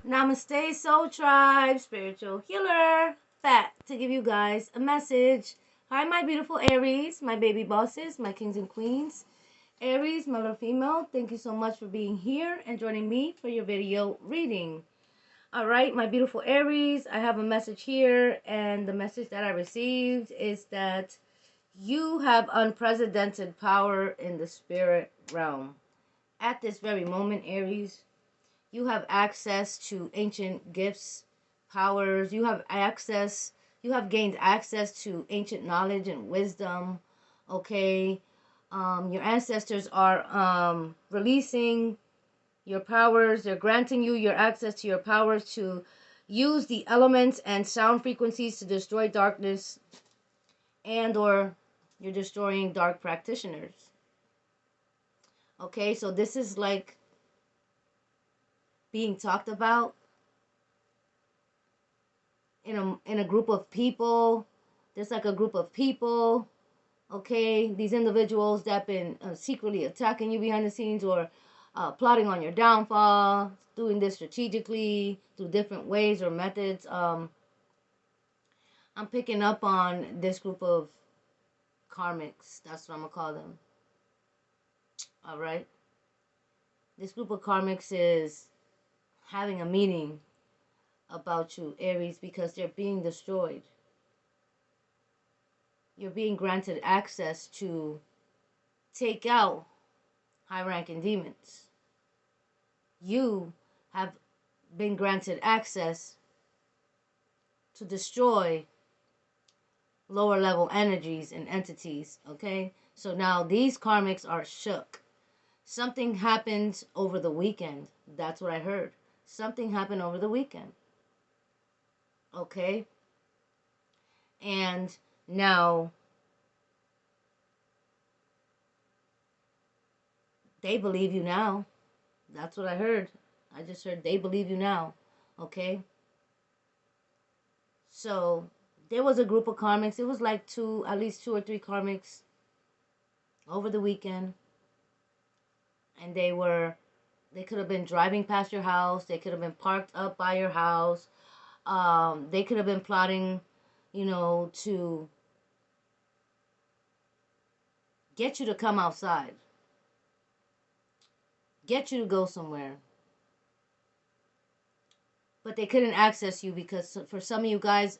Namaste, Soul Tribe, Spiritual Healer, back to give you guys a message. Hi, my beautiful Aries, my baby bosses, my kings and queens. Aries, male or female, thank you so much for being here and joining me for your video reading. All right, my beautiful Aries, I have a message here, and the message that I received is that you have unprecedented power in the spirit realm. At this very moment, Aries, you have access to ancient gifts, powers. You have gained access to ancient knowledge and wisdom. Okay. Your ancestors are releasing your powers. They're granting you your access to your powers to use the elements and sound frequencies to destroy darkness, and or you're destroying dark practitioners. Okay, so this is like being talked about in a group of people. There's like a group of people, okay, these individuals that been secretly attacking you behind the scenes, or plotting on your downfall, doing this strategically through different ways or methods. I'm picking up on this group of karmics. That's what I'm gonna call them. All right, this group of karmics is having a meeting about you, Aries, because they're being destroyed. You're being granted access to take out high-ranking demons. You have been granted access to destroy lower level energies and entities, okay? So now these karmics are shook. Something happened over the weekend. That's what I heard. Something happened over the weekend, okay? And now they believe you now. That's what I heard. I just heard they believe you now, okay? So there was a group of karmics. It was like at least two or three karmics over the weekend. And they could have been driving past your house. They could have been parked up by your house. They could have been plotting, to get you to come outside, get you to go somewhere. But they couldn't access you because for some of you guys,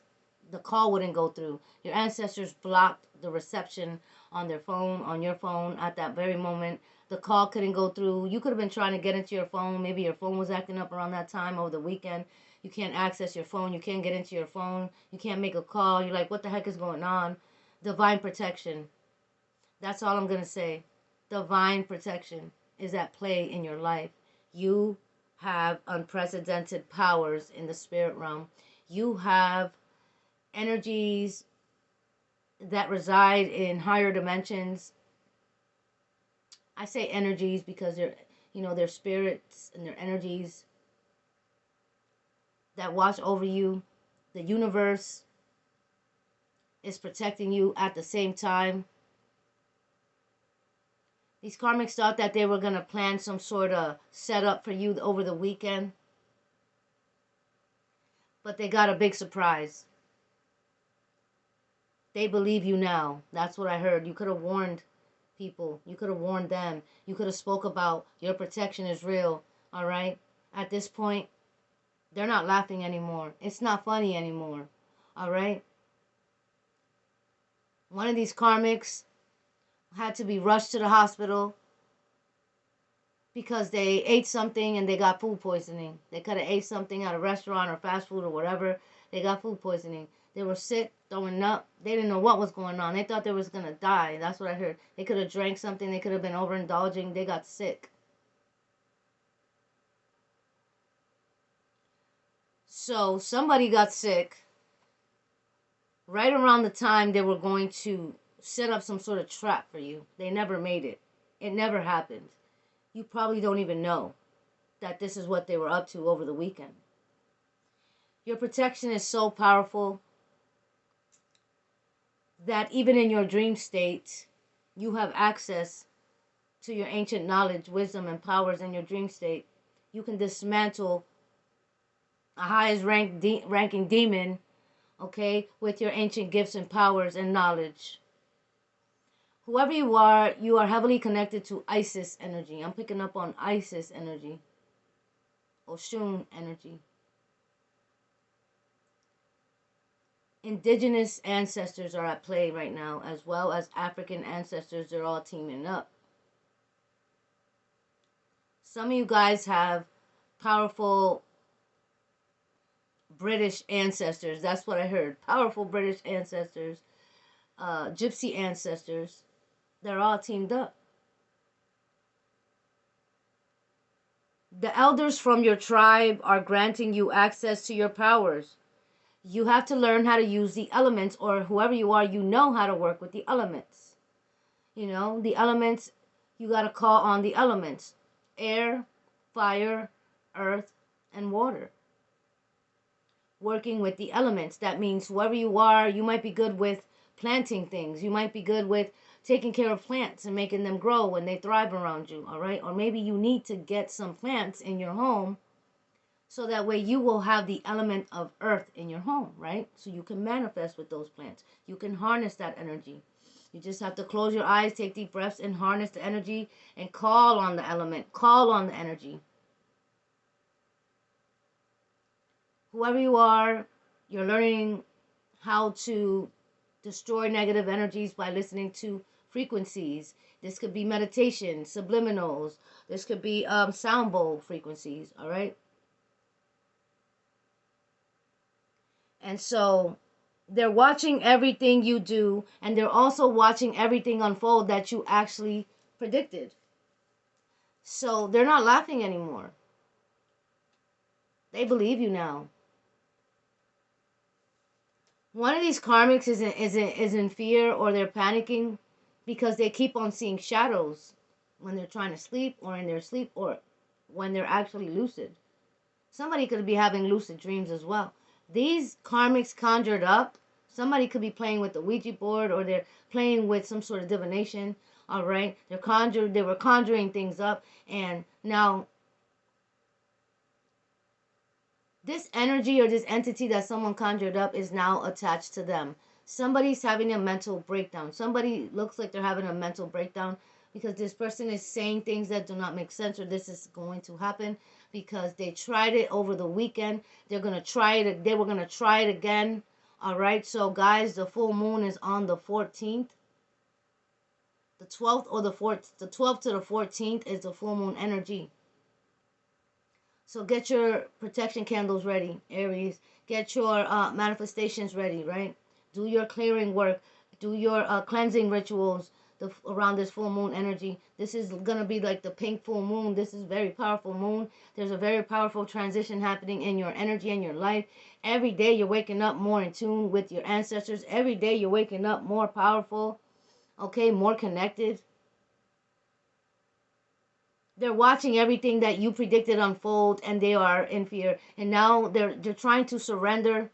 the call wouldn't go through. Your ancestors blocked the reception on your phone at that very moment. The call couldn't go through. You could have been trying to get into your phone. Maybe your phone was acting up around that time over the weekend. You can't access your phone. You can't get into your phone. You can't make a call. You're like, what the heck is going on? Divine protection. That's all I'm going to say. Divine protection is at play in your life. You have unprecedented powers in the spirit realm. You have energies that reside in higher dimensions. I say energies because they're spirits and they're energies that watch over you. The universe is protecting you at the same time. These karmics thought that they were going to plan some sort of setup for you over the weekend, but they got a big surprise. They believe you now. That's what I heard. You could have warned people. You could have warned them. You could have spoke about your protection is real. All right? At this point, they're not laughing anymore. It's not funny anymore. All right? One of these karmics had to be rushed to the hospital because they ate something and they got food poisoning. They could have ate something at a restaurant or fast food or whatever. They got food poisoning. They were sick, throwing up. They didn't know what was going on. They thought they was going to die. That's what I heard. They could have drank something. They could have been overindulging. They got sick. So somebody got sick right around the time they were going to set up some sort of trap for you. They never made it. It never happened. You probably don't even know that this is what they were up to over the weekend. Your protection is so powerful that even in your dream state, you have access to your ancient knowledge, wisdom, and powers in your dream state. You can dismantle a highest ranking demon, okay, with your ancient gifts and powers and knowledge. Whoever you are heavily connected to Isis energy. I'm picking up on Isis energy. Oshun energy. Indigenous ancestors are at play right now, as well as African ancestors. They're all teaming up. Some of you guys have powerful British ancestors. That's what I heard. Powerful British ancestors. Gypsy ancestors. They're all teamed up. The elders from your tribe are granting you access to your powers. You have to learn how to use the elements, or whoever you are, you know how to work with the elements. You know, the elements, you got to call on the elements. Air, fire, earth, and water. Working with the elements. That means whoever you are, you might be good with planting things. You might be good with taking care of plants and making them grow when they thrive around you, all right? Or maybe you need to get some plants in your home so that way you will have the element of earth in your home, right? So you can manifest with those plants. You can harness that energy. You just have to close your eyes, take deep breaths, and harness the energy and call on the element. Call on the energy. Whoever you are, you're learning how to destroy negative energies by listening to frequencies. This could be meditation, subliminals. This could be sound bowl frequencies, all right? And so they're watching everything you do, and they're also watching everything unfold that you actually predicted. So they're not laughing anymore. They believe you now. One of these karmics is in fear, or they're panicking because they keep on seeing shadows when they're trying to sleep, or in their sleep, or when they're actually lucid. Somebody could be having lucid dreams as well. These karmics conjured up. Somebody could be playing with the Ouija board, or they're playing with some sort of divination. All right, they were conjuring things up, and now this energy or this entity that someone conjured up is now attached to them. Somebody's having a mental breakdown. Somebody looks like they're having a mental breakdown because this person is saying things that do not make sense, or this is going to happen because they tried it over the weekend. They're going to try it. They were going to try it again. All right. So guys, the full moon is on the 14th. The 12th or the 4th, the 12th to the 14th is the full moon energy. So get your protection candles ready, Aries. Get your manifestations ready, right? Do your clearing work. Do your cleansing rituals around this full moon energy. This is going to be like the pink full moon. This is very powerful moon. There's a very powerful transition happening in your energy and your life. Every day you're waking up more in tune with your ancestors. Every day you're waking up more powerful, okay, more connected. They're watching everything that you predicted unfold, and they are in fear. And now they're trying to surrender.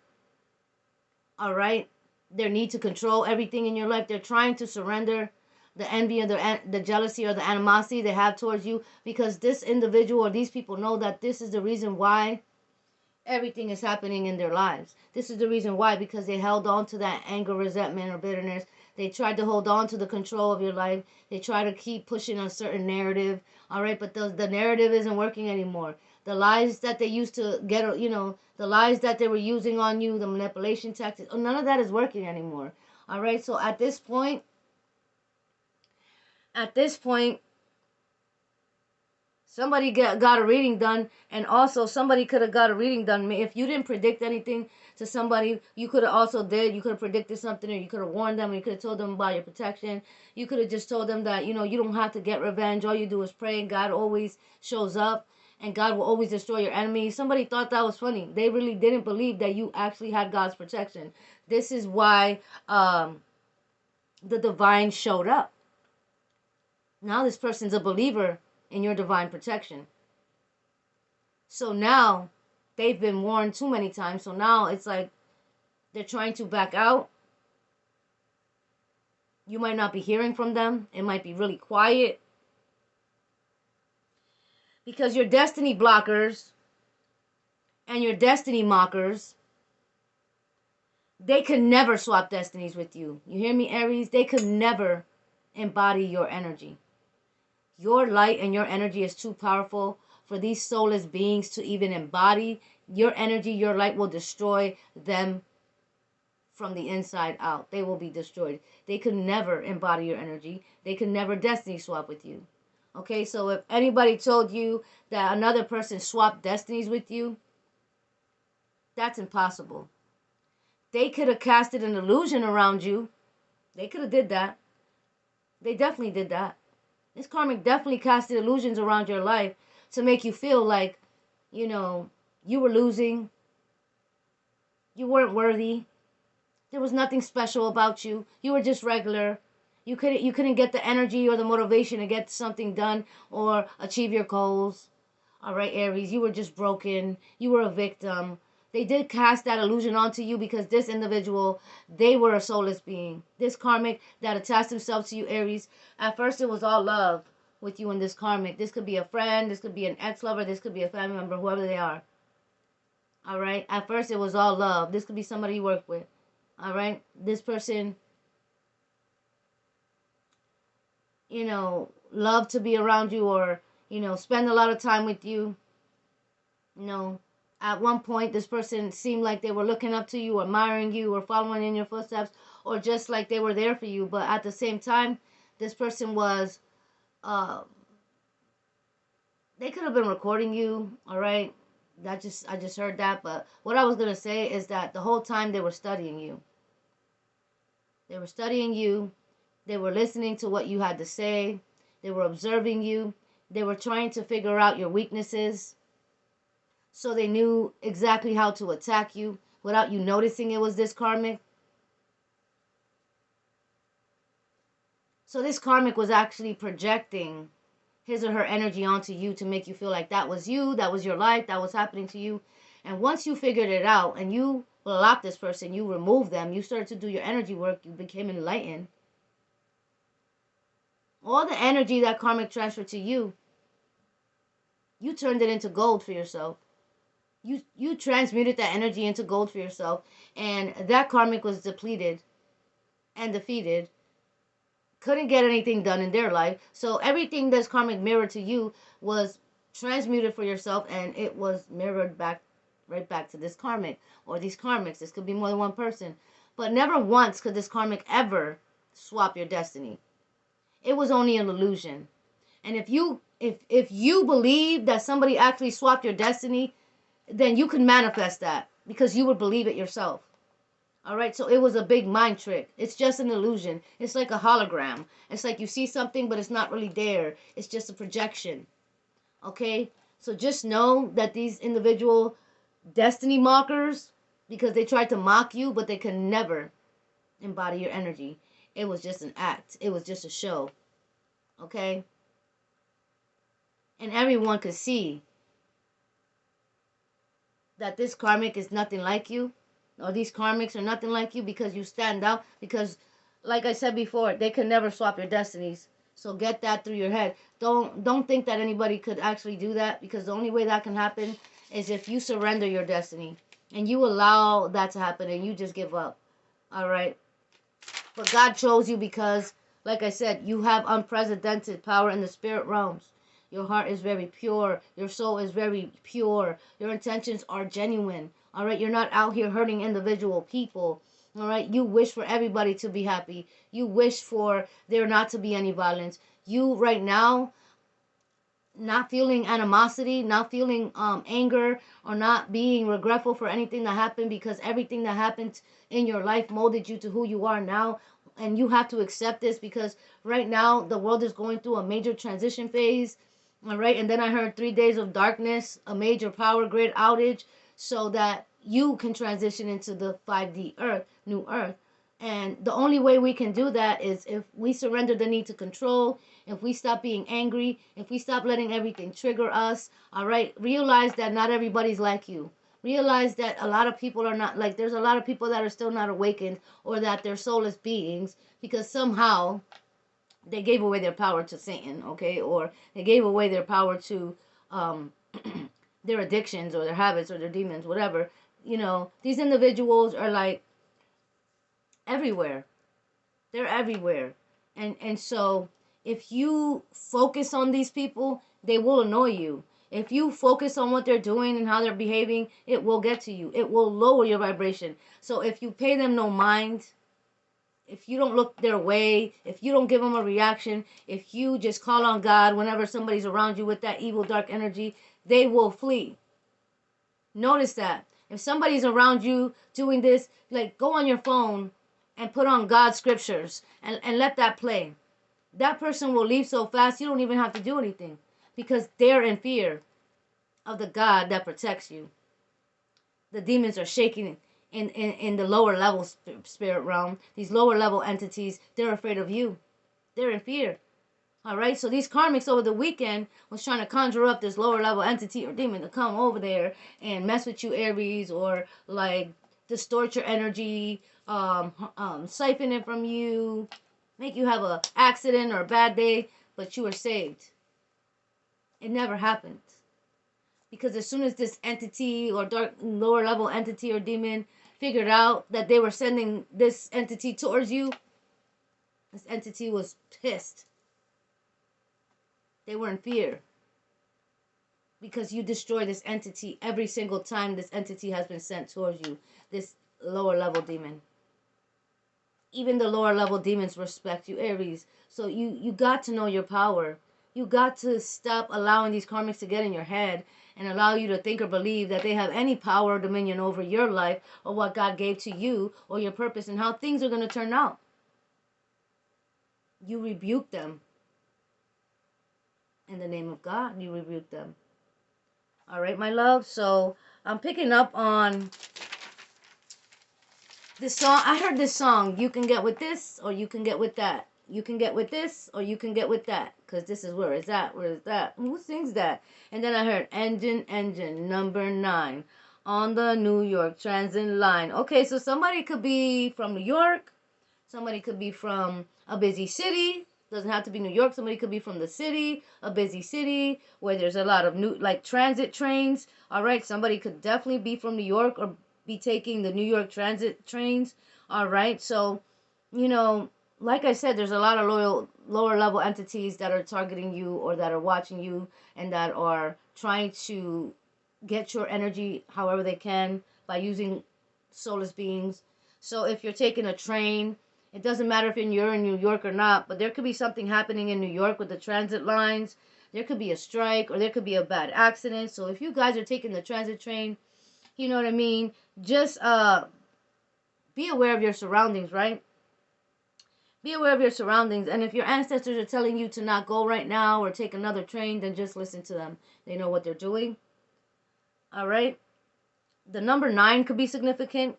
All right, their need to control everything in your life. They're trying to surrender the envy and the jealousy or the animosity they have towards you, because this individual or these people know that this is the reason why everything is happening in their lives. This is the reason why, because they held on to that anger, resentment, or bitterness. They tried to hold on to the control of your life. They try to keep pushing a certain narrative. All right, but the narrative isn't working anymore. The lies that they used to get, the lies that they were using on you, the manipulation tactics, none of that is working anymore. All right, so at this point, somebody got a reading done, and also somebody could have got a reading done. If you didn't predict anything to somebody, you could have also did. You could have predicted something, or you could have warned them, or you could have told them about your protection. You could have just told them that, you don't have to get revenge. All you do is pray, and God always shows up, and God will always destroy your enemies. Somebody thought that was funny. They really didn't believe that you actually had God's protection. This is why the divine showed up. Now this person's a believer in your divine protection. So now they've been warned too many times. So now it's like they're trying to back out. You might not be hearing from them. It might be really quiet. Because your destiny blockers and your destiny mockers, they could never swap destinies with you. You hear me, Aries? They could never embody your energy. Your light and your energy is too powerful for these soulless beings to even embody. Your energy, your light will destroy them from the inside out. They will be destroyed. They could never embody your energy. They could never destiny swap with you. Okay, so if anybody told you that another person swapped destinies with you, that's impossible. They could have casted an illusion around you. They could have did that. They definitely did that. This karmic definitely casted illusions around your life to make you feel like, you know, you were losing. You weren't worthy. There was nothing special about you. You were just regular. You couldn't get the energy or the motivation to get something done or achieve your goals. All right, Aries, you were just broken. You were a victim. They did cast that illusion onto you because this individual, they were a soulless being. This karmic that attached themselves to you, Aries, at first it was all love with you and this karmic. This could be a friend, this could be an ex-lover, this could be a family member, whoever they are. All right, at first it was all love. This could be somebody you work with. All right, this person, love to be around you or, spend a lot of time with you. At one point, this person seemed like they were looking up to you, or admiring you, or following in your footsteps, or just like they were there for you. But at the same time, this person was, they could have been recording you, all right? I just heard that. But what I was going to say is that the whole time they were studying you. They were studying you. They were listening to what you had to say. They were observing you. They were trying to figure out your weaknesses. So they knew exactly how to attack you without you noticing it was this karmic. So this karmic was actually projecting his or her energy onto you to make you feel like that was you, that was your life, that was happening to you. And once you figured it out and you blocked this person, you removed them, you started to do your energy work, you became enlightened. All the energy that karmic transferred to you, you turned it into gold for yourself. You transmuted that energy into gold for yourself, and that karmic was depleted and defeated, couldn't get anything done in their life. So everything that's karmic mirrored to you was transmuted for yourself, and it was mirrored back, right back to this karmic or these karmics. This could be more than one person, but never once could this karmic ever swap your destiny. It was only an illusion. And if you believe that somebody actually swapped your destiny, then you can manifest that because you would believe it yourself. All right, so it was a big mind trick. It's just an illusion. It's like a hologram. It's like you see something, but it's not really there. It's just a projection. Okay, so just know that these individual destiny mockers, because they tried to mock you, but they can never embody your energy. It was just an act. It was just a show. Okay, and everyone could see that this karmic is nothing like you, or these karmics are nothing like you, because you stand out. Because, like I said before, they can never swap your destinies. So get that through your head. Don't think that anybody could actually do that, because the only way that can happen is if you surrender your destiny and you allow that to happen and you just give up. All right. But God chose you because, like I said, you have unprecedented power in the spirit realms. Your heart is very pure. Your soul is very pure. Your intentions are genuine. All right. You're not out here hurting individual people. All right. You wish for everybody to be happy. You wish for there not to be any violence. You right now not feeling animosity, not feeling anger, or not being regretful for anything that happened, because everything that happened in your life molded you to who you are now. And you have to accept this, because right now the world is going through a major transition phase. All right, and then I heard 3 days of darkness, a major power grid outage, so that you can transition into the 5D earth, new earth. And the only way we can do that is if we surrender the need to control, if we stop being angry, if we stop letting everything trigger us. All right, realize that not everybody's like you. Realize that a lot of people are not, like, there's a lot of people that are still not awakened, or that they're soulless beings, because somehow they gave away their power to Satan, okay? Or they gave away their power to their addictions or their habits or their demons, whatever. You know, these individuals are like everywhere. They're everywhere. And so if you focus on these people, they will annoy you. If you focus on what they're doing and how they're behaving, it will get to you. It will lower your vibration. So if you pay them no mind, if you don't look their way, if you don't give them a reaction, if you just call on God whenever somebody's around you with that evil, dark energy, they will flee. Notice that. If somebody's around you doing this, like go on your phone and put on God's scriptures and let that play. That person will leave so fast you don't even have to do anything because they're in fear of the God that protects you. The demons are shaking in the lower level spirit realm. These lower level entities, they're afraid of you. They're in fear. All right, so these karmics over the weekend was trying to conjure up this lower level entity or demon to come over there and mess with you, Aries, or like distort your energy, siphon it from you, make you have a accident or a bad day, but you were saved. It never happened. Because as soon as this entity or dark lower level entity or demon figured out that they were sending this entity towards you, this entity was pissed. They were in fear. Because you destroy this entity every single time this entity has been sent towards you. This lower level demon. Even the lower level demons respect you, Aries. So you got to know your power. You got to stop allowing these karmics to get in your head and allow you to think or believe that they have any power or dominion over your life or what God gave to you or your purpose and how things are going to turn out. You rebuke them. In the name of God, you rebuke them. All right, my love. So I'm picking up on this song. I heard this song. You can get with this or you can get with that. You can get with this or you can get with that. Because this is where it's at. Where is that? Who sings that? And then I heard engine number 9 on the New York Transit line. Okay, so somebody could be from New York. Somebody could be from a busy city. Doesn't have to be New York. Somebody could be from the city, a busy city where there's a lot of new like transit trains. All right, somebody could definitely be from New York or be taking the New York transit trains. All right, so you know, like I said, there's a lot of lower level entities that are targeting you or that are watching you and that are trying to get your energy however they can by using soulless beings. So if you're taking a train, it doesn't matter if you're in New York or not, but there could be something happening in New York with the transit lines. There could be a strike or there could be a bad accident. So if you guys are taking the transit train, you know what I mean? Just be aware of your surroundings, right? Be aware of your surroundings. And if your ancestors are telling you to not go right now or take another train, then just listen to them. They know what they're doing. All right? The number 9 could be significant.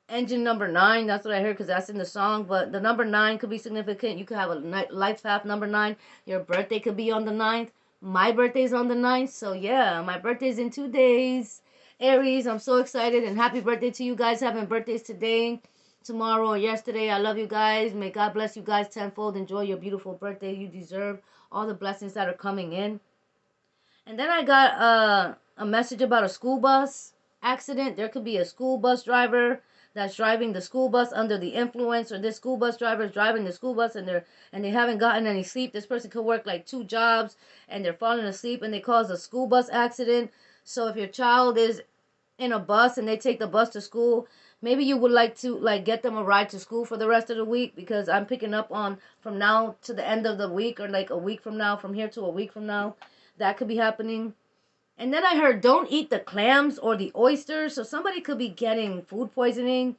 Engine number 9, that's what I heard because that's in the song. But the number 9 could be significant. You could have a life path number 9. Your birthday could be on the 9th. My birthday's on the 9th. So yeah, my birthday's in 2 days. Aries, I'm so excited and happy birthday to you guys having birthdays today, tomorrow, or yesterday. I love you guys. May God bless you guys tenfold. Enjoy your beautiful birthday. You deserve all the blessings that are coming in. And then I got a message about a school bus accident. There could be a school bus driver that's driving the school bus under the influence, or this school bus driver is driving the school bus and they haven't gotten any sleep. This person could work like 2 jobs and they're falling asleep and they cause a school bus accident. So if your child is in a bus and they take the bus to school, maybe you would like to like get them a ride to school for the rest of the week, because I'm picking up on from now to the end of the week, or like a week from now, from here to a week from now. That could be happening. And then I heard don't eat the clams or the oysters. So somebody could be getting food poisoning,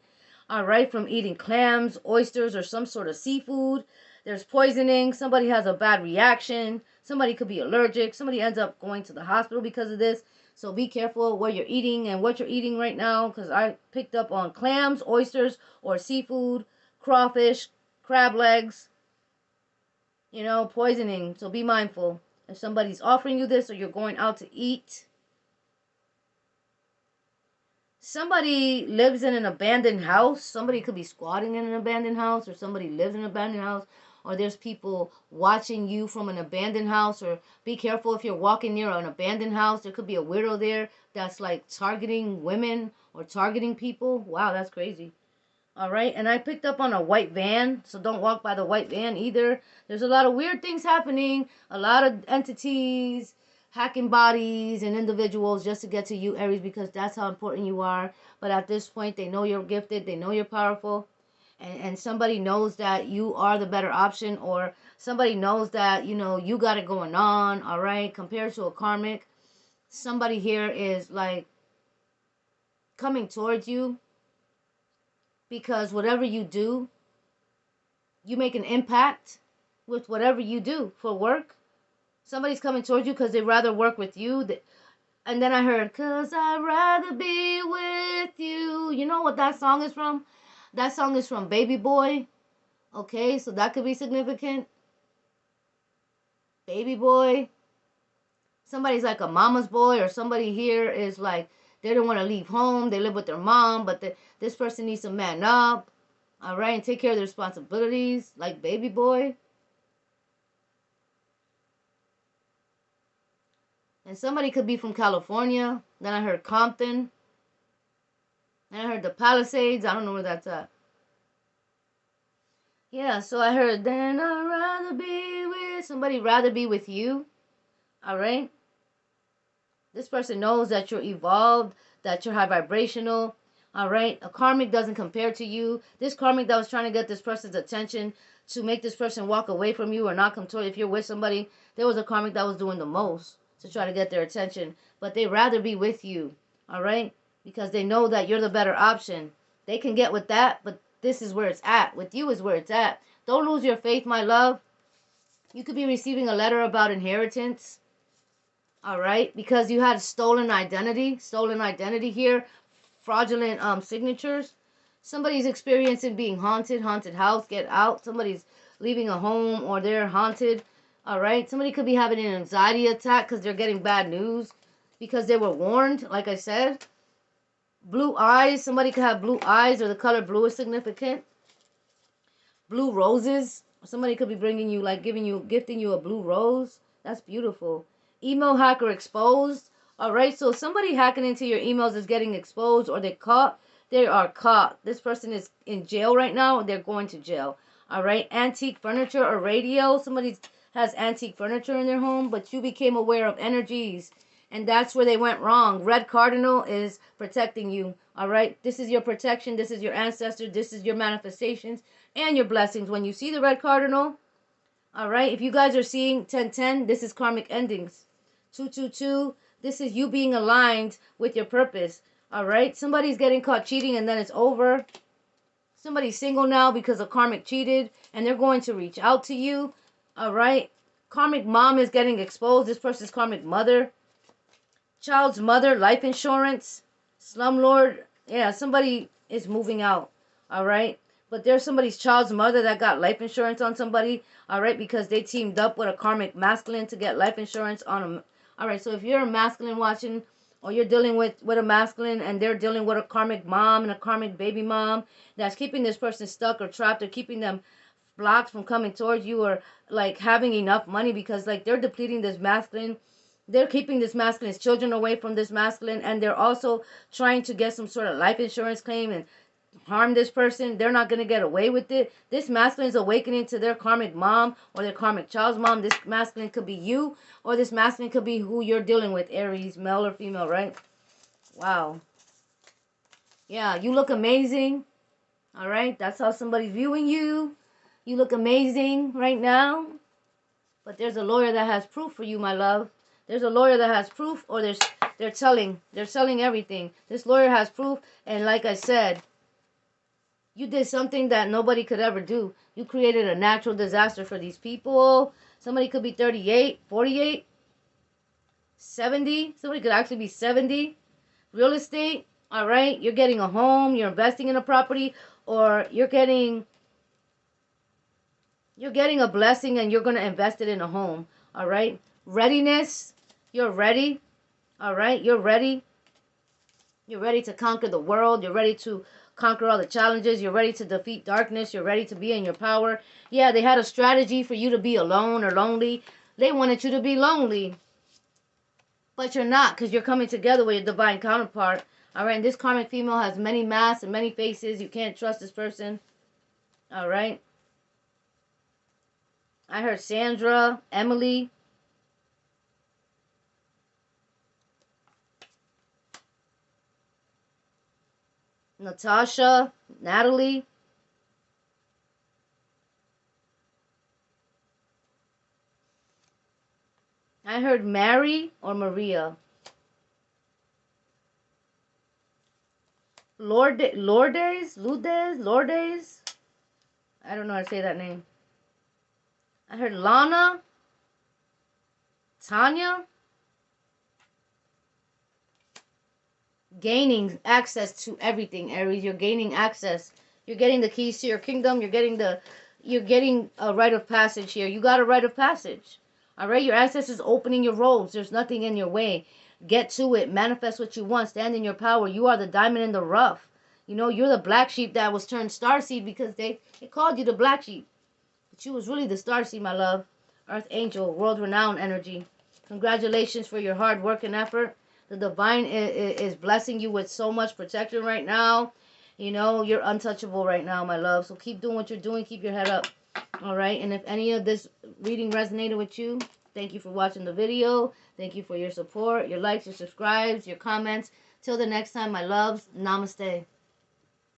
all right, from eating clams, oysters, or some sort of seafood. There's poisoning. Somebody has a bad reaction. Somebody could be allergic. Somebody ends up going to the hospital because of this. So be careful what you're eating and what you're eating right now, because I picked up on clams, oysters, or seafood, crawfish, crab legs, you know, poisoning. So be mindful. If somebody's offering you this or you're going out to eat, somebody lives in an abandoned house. Somebody could be squatting in an abandoned house, or somebody lives in an abandoned house, or there's people watching you from an abandoned house, or be careful if you're walking near an abandoned house. There could be a widow there that's like targeting women or targeting people. Wow, that's crazy. All right, and I picked up on a white van, so don't walk by the white van either. There's a lot of weird things happening, a lot of entities hacking bodies and individuals just to get to you, Aries, because that's how important you are. But at this point, they know you're gifted, they know you're powerful, and somebody knows that you are the better option, or somebody knows that, you know, you got it going on, all right, compared to a karmic. Somebody here is like coming towards you because whatever you do, you make an impact with whatever you do for work. Somebody's coming towards you because they'd rather work with you. And then I heard, "'Cause I'd rather be with you." You know what that song is from? That song is from Baby Boy. Okay, so that could be significant. Baby Boy. Somebody's like a mama's boy, or somebody here is like, they don't want to leave home. They live with their mom, but this person needs to man up. All right, and take care of their responsibilities, like Baby Boy. And somebody could be from California. Then I heard Compton. Then I heard the Palisades. I don't know where that's at. Yeah, so I heard, then I'd rather be with somebody, rather be with you. All right. This person knows that you're evolved, that you're high vibrational. All right. A karmic doesn't compare to you. This karmic that was trying to get this person's attention to make this person walk away from you or not come toward you. If you're with somebody, there was a karmic that was doing the most to try to get their attention, but they rather be with you. All right. Because they know that you're the better option. They can get with that, but this is where it's at. With you is where it's at. Don't lose your faith, my love. You could be receiving a letter about inheritance. All right, because you had stolen identity here, fraudulent signatures. Somebody's experiencing being haunted house, get out. Somebody's leaving a home, or they're haunted. All right, somebody could be having an anxiety attack because they're getting bad news, because they were warned, like I said. Blue eyes, somebody could have blue eyes, or the color blue is significant. Blue roses, somebody could be bringing you, like gifting you a blue rose. That's beautiful. Email hacker exposed. All right, so somebody hacking into your emails is getting exposed, or they caught. They are caught. This person is in jail right now. They're going to jail. All right, antique furniture or radio. Somebody has antique furniture in their home, but you became aware of energies, and that's where they went wrong. Red cardinal is protecting you. All right, this is your protection. This is your ancestor. This is your manifestations and your blessings. When you see the red cardinal, all right, if you guys are seeing 1010, this is karmic endings. 222, this is you being aligned with your purpose. All right, somebody's getting caught cheating and then it's over. Somebody's single now because a karmic cheated and they're going to reach out to you. All right, karmic mom is getting exposed. This person's karmic mother. Child's mother, life insurance. Slumlord, yeah, somebody is moving out. All right, but there's somebody's child's mother that got life insurance on somebody. All right, because they teamed up with a karmic masculine to get life insurance on them. All right, so if you're a masculine watching, or you're dealing with a masculine and they're dealing with a karmic mom and a karmic baby mom that's keeping this person stuck or trapped, or keeping them blocked from coming towards you, or like having enough money, because like they're depleting this masculine. They're keeping this masculine's children away from this masculine, and they're also trying to get some sort of life insurance claim and harm this person. They're not going to get away with it. This masculine is awakening to their karmic mom or their karmic child's mom. This masculine could be you, or this masculine could be who you're dealing with, Aries, male or female, right? Wow. Yeah, you look amazing. All right, that's how somebody's viewing you. You look amazing right now. But there's a lawyer that has proof for you, my love. There's a lawyer that has proof, or they're selling everything. This lawyer has proof, and like I said, you did something that nobody could ever do. You created a natural disaster for these people. Somebody could be 38, 48, 70. Somebody could actually be 70. Real estate, all right? You're getting a home, you're investing in a property, or you're getting a blessing and you're going to invest it in a home, all right? Readiness, you're ready, all right? You're ready. You're ready to conquer the world. You're ready to conquer all the challenges. You're ready to defeat darkness. You're ready to be in your power. Yeah, they had a strategy for you to be alone or lonely. They wanted you to be lonely. But you're not, because you're coming together with your divine counterpart. Alright, and this karmic female has many masks and many faces. You can't trust this person. Alright. I heard Sandra, Emily. Natasha, Natalie. I heard Mary or Maria. Lourdes. I don't know how to say that name. I heard Lana, Tanya. Gaining access to everything, Aries. You're gaining access. You're getting the keys to your kingdom. You're getting a rite of passage here. You got a rite of passage. All right, your ancestors opening your roads. There's nothing in your way. Get to it. Manifest what you want. Stand in your power. You are the diamond in the rough. You know, you're the black sheep that was turned starseed because they called you the black sheep. But you was really the starseed, my love. Earth angel, world renowned energy. Congratulations for your hard work and effort. The divine is blessing you with so much protection right now. You know, you're untouchable right now, my love. So keep doing what you're doing. Keep your head up. All right. And if any of this reading resonated with you, thank you for watching the video. Thank you for your support, your likes, your subscribes, your comments. Till the next time, my loves. Namaste.